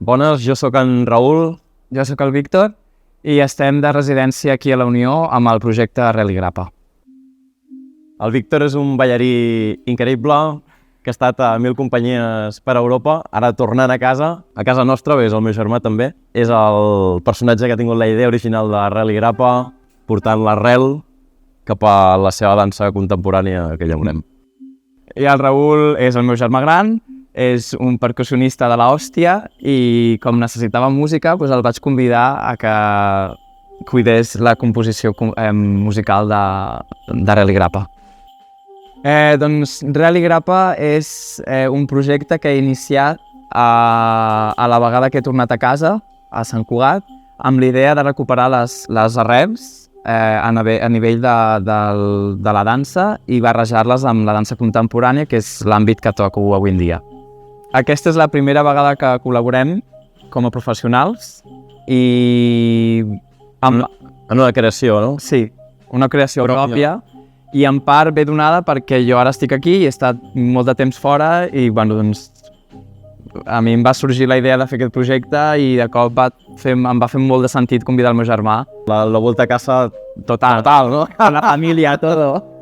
Bones, jo sóc en Raül. Jo sóc el Víctor i estem de residència aquí a la Unió amb el projecte Rel i Grapa. El Víctor és un ballarí increïble que ha estat a 1000 companyies per Europa, ara tornant a casa nostra, és el meu germà també. És el personatge que ha tingut la idea original de Rel i Grapa, portant l'arrel cap a la seva dansa contemporània que ja veurem. I el Raül és el meu germà gran, és un percussionista de l'hòstia i com necessitava música el vaig convidar a que cuidés la composició musical de Rel i Grapa. Doncs Rel i Grapa és un projecte que he iniciat a la vegada que he tornat a casa, a Sant Cugat, amb l'idea de recuperar les arrels a nivell de la dansa i barrejar-les amb la dansa contemporània, que és l'àmbit que toco avui en dia. Aquesta és la primera vegada que col·laborem com a professionals i... En una creació, no? Sí, una creació pròpia. I en part ve donada perquè jo ara estic aquí i he estat molt de temps fora i doncs a mi em va sorgir la idea de fer aquest projecte i de cop em va fer molt de sentit convidar el meu germà. La volta a casa total, no? La família, tot.